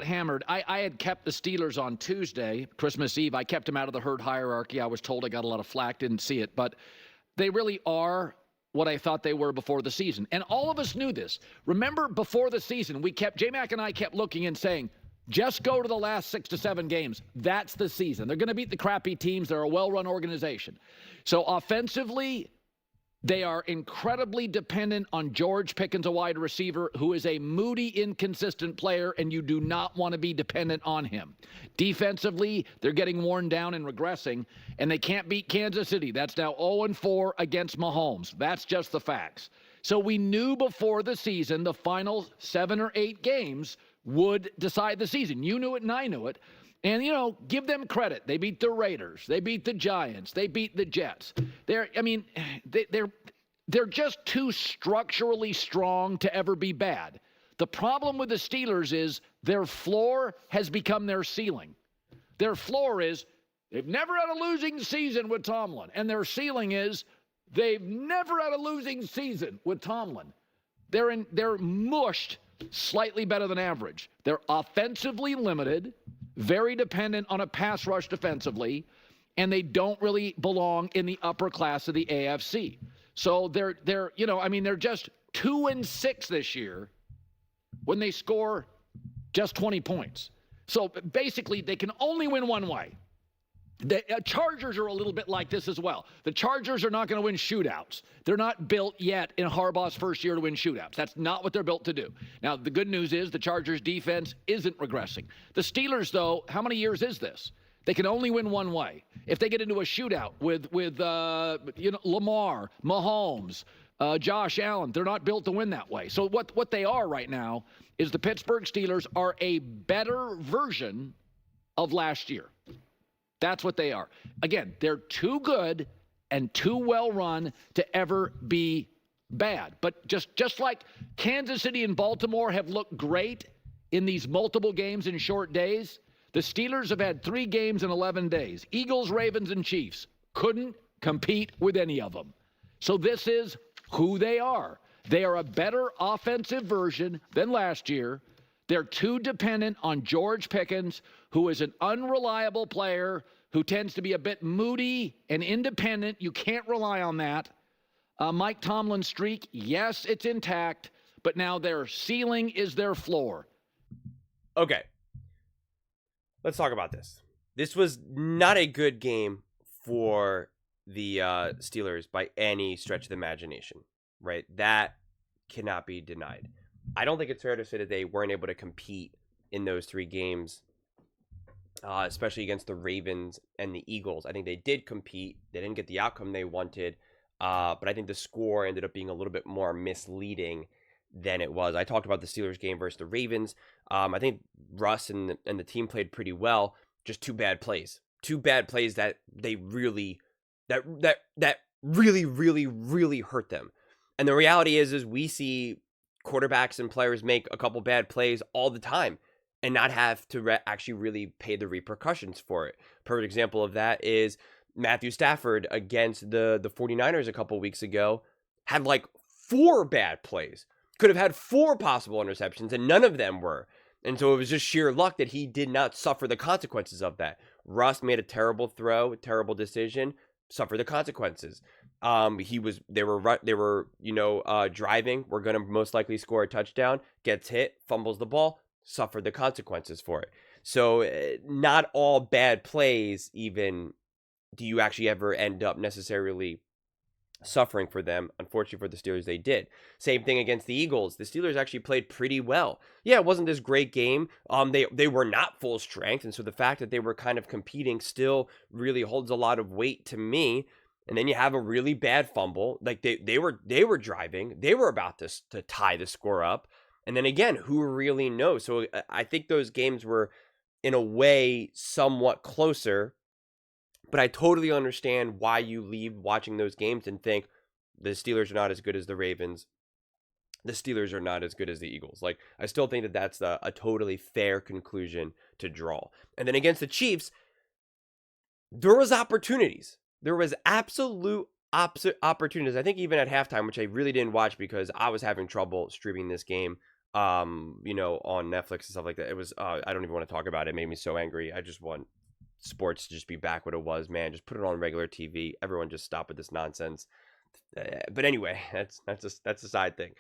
hammered. I had kept the Steelers on Tuesday, Christmas Eve. I kept them out of the herd hierarchy. I was told I got a lot of flack, didn't see it. But they really are what I thought they were before the season. And all of us knew this. Remember, before the season, J-Mac and I kept looking and saying, just go to the last 6 to 7 games. That's the season. They're going to beat the crappy teams. They're a well-run organization. So offensively, they are incredibly dependent on George Pickens, a wide receiver, who is a moody, inconsistent player, and you do not want to be dependent on him. Defensively, they're getting worn down and regressing, and they can't beat Kansas City. That's now 0-4 against Mahomes. That's just the facts. So we knew before the season the final 7 or 8 games would decide the season. You knew it and I knew it. And, give them credit. They beat the Raiders. They beat the Giants. They beat the Jets. They're just too structurally strong to ever be bad. The problem with the Steelers is their floor has become their ceiling. Their floor is they've never had a losing season with Tomlin. And their ceiling is they've never had a losing season with Tomlin. They're mushed slightly better than average. They're offensively limited, very dependent on a pass rush defensively, and they don't really belong in the upper class of the AFC. So they're just 2-6 this year when they score just 20 points. So basically, they can only win one way. The Chargers are a little bit like this as well. The Chargers are not going to win shootouts. They're not built yet in Harbaugh's first year to win shootouts. That's not what they're built to do. Now, the good news is the Chargers' defense isn't regressing. The Steelers, though, how many years is this? They can only win one way. If they get into a shootout with Lamar, Mahomes, Josh Allen, they're not built to win that way. So what they are right now is the Pittsburgh Steelers are a better version of last year. That's what they are. Again, they're too good and too well run to ever be bad. But just like Kansas City and Baltimore have looked great in these multiple games in short days, the Steelers have had 3 games in 11 days. Eagles, Ravens, and Chiefs couldn't compete with any of them. So this is who they are. They are a better offensive version than last year. They're too dependent on George Pickens, who is an unreliable player who tends to be a bit moody and independent. You can't rely on that. Mike Tomlin's streak, yes, it's intact, but now their ceiling is their floor. Okay. Let's talk about this. This was not a good game for the Steelers by any stretch of the imagination, right? That cannot be denied. I don't think it's fair to say that they weren't able to compete in those 3 games, especially against the Ravens and the Eagles. I think they did compete. They didn't get the outcome they wanted, but I think the score ended up being a little bit more misleading than it was. I talked about the Steelers game versus the Ravens. I think Russ and the team played pretty well. Just 2 bad plays. 2 bad plays that they really really hurt them. And the reality is we see quarterbacks and players make a couple bad plays all the time and not have to actually really pay the repercussions for it. Perfect example of that is Matthew Stafford against the 49ers a couple weeks ago had like 4 bad plays. Could have had 4 possible interceptions and none of them were. And so it was just sheer luck that he did not suffer the consequences of that. Russ made a terrible throw, terrible decision, suffer the consequences. They were driving. We're going to most likely score a touchdown, gets hit, fumbles the ball, suffered the consequences for it. So not all bad plays even do you actually ever end up necessarily suffering for them. Unfortunately for the Steelers, they did. Same thing against the Eagles. The Steelers actually played pretty well. Yeah, it wasn't this great game. They were not full strength, and so the fact that they were kind of competing still really holds a lot of weight to me. And then you have a really bad fumble. Like they were driving. They were about to tie the score up. And then again, who really knows? So I think those games were in a way somewhat closer. But I totally understand why you leave watching those games and think the Steelers are not as good as the Ravens. The Steelers are not as good as the Eagles. Like, I still think that that's a totally fair conclusion to draw. And then against the Chiefs, there was opportunities. There was absolute opportunities. I think even at halftime, which I really didn't watch because I was having trouble streaming this game on Netflix and stuff like that. It was, I don't even want to talk about it. It made me so angry. I just want sports to just be back what it was, man. Just put it on regular TV. Everyone just stop with this nonsense. But anyway, that's a side thing.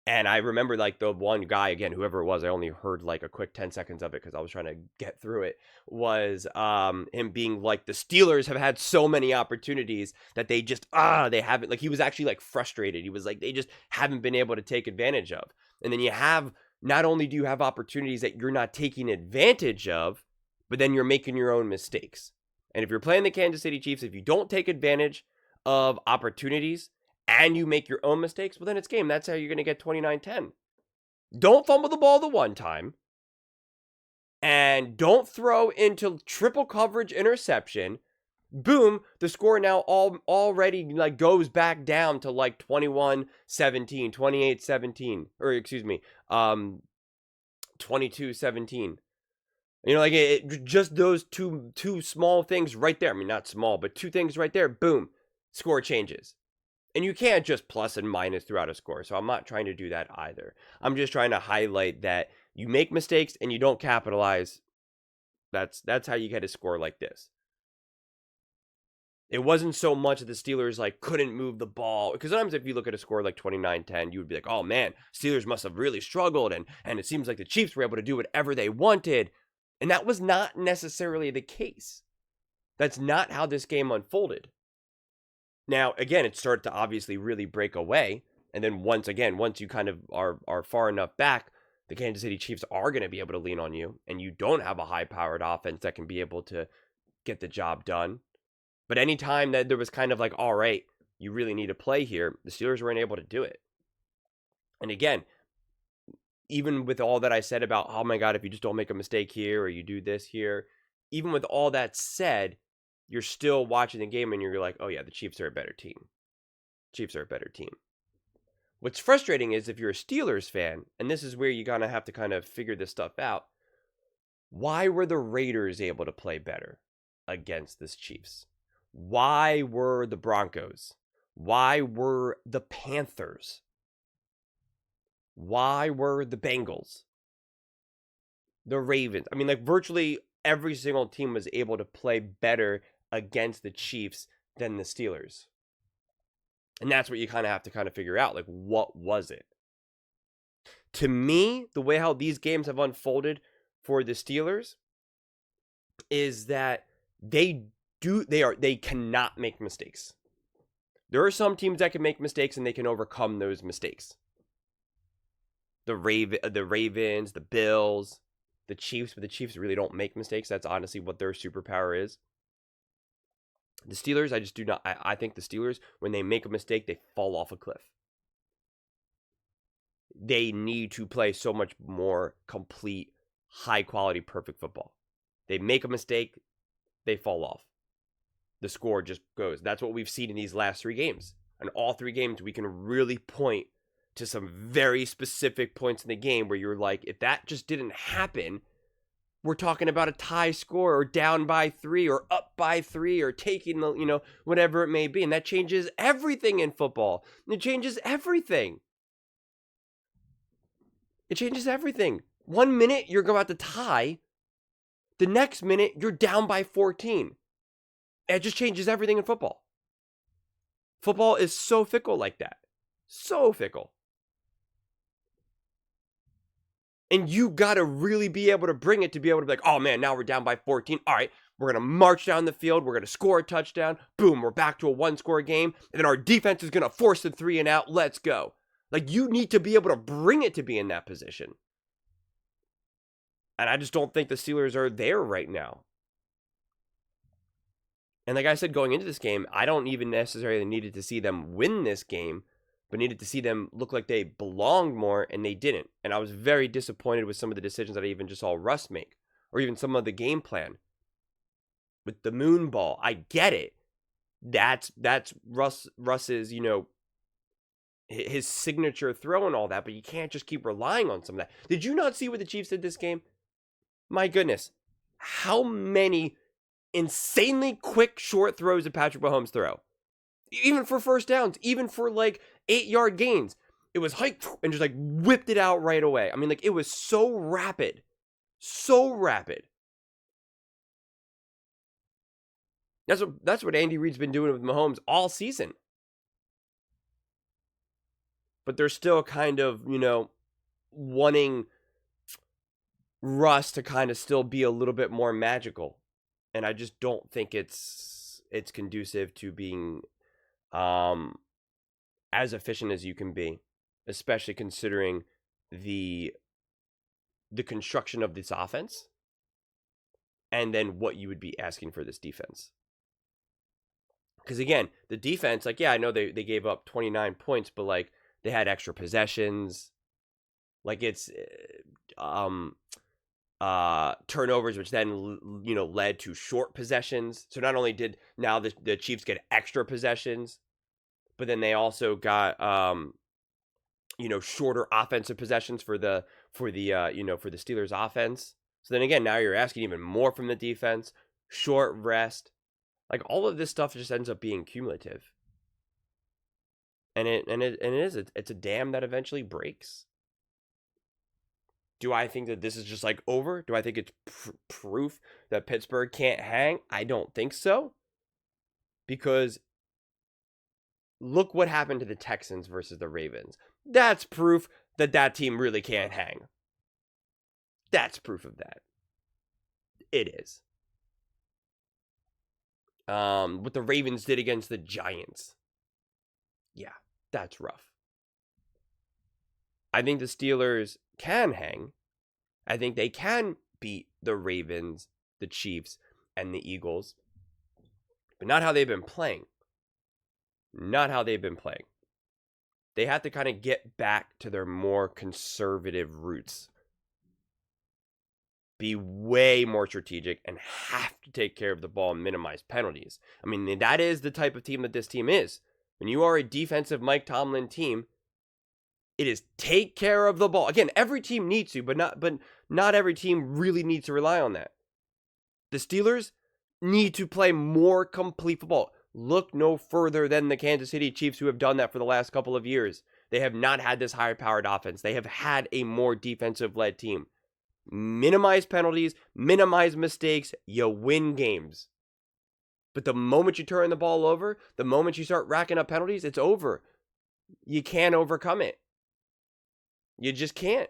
And I remember like the one guy, again, whoever it was, I only heard like a quick 10 seconds of it because I was trying to get through it, was him being like, the Steelers have had so many opportunities that they just, they haven't, like, he was actually like frustrated. He was like, they just haven't been able to take advantage of. And then not only do you have opportunities that you're not taking advantage of, but then you're making your own mistakes. And if you're playing the Kansas City Chiefs, if you don't take advantage of opportunities and you make your own mistakes, well, then it's game. That's how you're going to get 29-10. Don't fumble the ball the one time. And don't throw into triple coverage interception. Boom, the score now already like goes back down to like 21-17, 28-17, or excuse me, 22-17. Like just those two small things right there. I mean, not small, but two things right there. Boom, score changes. And you can't just plus and minus throughout a score. So I'm not trying to do that either. I'm just trying to highlight that you make mistakes and you don't capitalize. That's how you get a score like this. It wasn't so much that the Steelers like couldn't move the ball. Because sometimes if you look at a score like 29-10, you would be like, oh man, Steelers must have really struggled. And it seems like the Chiefs were able to do whatever they wanted. And that was not necessarily the case. That's not how this game unfolded. Now, again, it started to obviously really break away. And then once you kind of are far enough back, the Kansas City Chiefs are going to be able to lean on you. And you don't have a high-powered offense that can be able to get the job done. But anytime that there was kind of like, all right, you really need to play here, the Steelers weren't able to do it. And again, even with all that I said about, oh my God, if you just don't make a mistake here or you do this here, even with all that said, you're still watching the game and you're like, oh yeah, the Chiefs are a better team. Chiefs are a better team. What's frustrating is if you're a Steelers fan, and this is where you're going to have to kind of figure this stuff out, why were the Raiders able to play better against this Chiefs? Why were the Broncos? Why were the Panthers? Why were the Bengals? The Ravens? I mean, like virtually every single team was able to play better against the Chiefs than the Steelers. And that's what you kind of have to kind of figure out. Like, what was it? To me, the way how these games have unfolded for the Steelers is that they cannot make mistakes. There are some teams that can make mistakes and they can overcome those mistakes. The Ravens, the Bills, the Chiefs, but the Chiefs really don't make mistakes. That's honestly what their superpower is. The Steelers, I just do not. I think the Steelers, when they make a mistake, they fall off a cliff. They need to play so much more complete, high-quality, perfect football. They make a mistake, they fall off. The score just goes. That's what we've seen in these last three games. In all three games, we can really point to some very specific points in the game where you're like, if that just didn't happen, we're talking about a tie score or down by 3 or up by 3 or taking the, whatever it may be. And that changes everything in football. It changes everything. It changes everything. 1 minute, you're about to tie. The next minute, you're down by 14. It just changes everything in football. Football is so fickle like that. So fickle. And you got to really be able to bring it to be able to be like, oh man, now we're down by 14. All right, we're going to march down the field. We're going to score a touchdown. Boom, we're back to a one-score game. And then our defense is going to force the 3 and out. Let's go. Like, you need to be able to bring it to be in that position. And I just don't think the Steelers are there right now. And like I said, going into this game, I don't even necessarily needed to see them win this game, but needed to see them look like they belonged more, and they didn't. And I was very disappointed with some of the decisions that I even just saw Russ make, or even some of the game plan. With the moon ball, I get it. That's Russ's, his signature throw and all that, but you can't just keep relying on some of that. Did you not see what the Chiefs did this game? My goodness. How many insanely quick short throws did Patrick Mahomes throw? Even for first downs, even for like 8-yard gains. It was hike and just like whipped it out right away. I mean, like it was so rapid. So rapid. That's what Andy Reid's been doing with Mahomes all season. But they're still kind of, wanting Russ to kind of still be a little bit more magical. And I just don't think it's conducive to being as efficient as you can be, especially considering the construction of this offense and then what you would be asking for this defense. Because again, the defense, like, yeah, I know they gave up 29 points, but like they had extra possessions. Like it's turnovers, which then led to short possessions. So not only did now the Chiefs get extra possessions, but then they also got shorter offensive possessions for the Steelers offense. So then again, now you're asking even more from the defense. Short rest, like all of this stuff just ends up being cumulative. And it's a dam that eventually breaks. Do I think that this is just like over? Do I think it's proof that Pittsburgh can't hang? I don't think so. Because look what happened to the Texans versus the Ravens. That's proof that team really can't hang. That's proof of that. It is. What the Ravens did against the Giants. Yeah, that's rough. I think the Steelers can hang. I think they can beat the Ravens, the Chiefs, and the Eagles. But not how they've been playing. Not how they've been playing. They have to kind of get back to their more conservative roots. Be way more strategic and have to take care of the ball and minimize penalties. I mean, that is the type of team that this team is. When you are a defensive Mike Tomlin team, it is take care of the ball. Again, every team needs to, but not every team really needs to rely on that. The Steelers need to play more complete football. Look no further than the Kansas City Chiefs, who have done that for the last couple of years. They have not had this higher-powered offense. They have had a more defensive-led team. Minimize penalties, minimize mistakes, you win games. But the moment you turn the ball over, the moment you start racking up penalties, it's over. You can't overcome it. You just can't.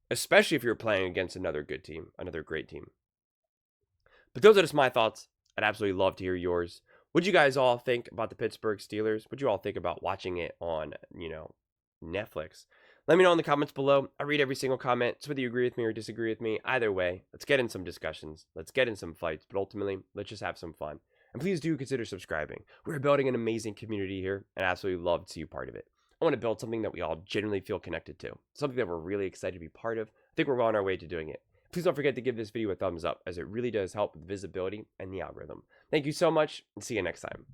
Especially if you're playing against another good team, another great team. But those are just my thoughts. I'd absolutely love to hear yours. What do you guys all think about the Pittsburgh Steelers? What do you all think about watching it on, Netflix? Let me know in the comments below. I read every single comment. So whether you agree with me or disagree with me, either way, let's get in some discussions. Let's get in some fights. But ultimately, let's just have some fun. And please do consider subscribing. We're building an amazing community here, and I absolutely love to see you part of it. I want to build something that we all genuinely feel connected to. Something that we're really excited to be part of. I think we're well on our way to doing it. Please don't forget to give this video a thumbs up, as it really does help with visibility and the algorithm. Thank you so much, and see you next time.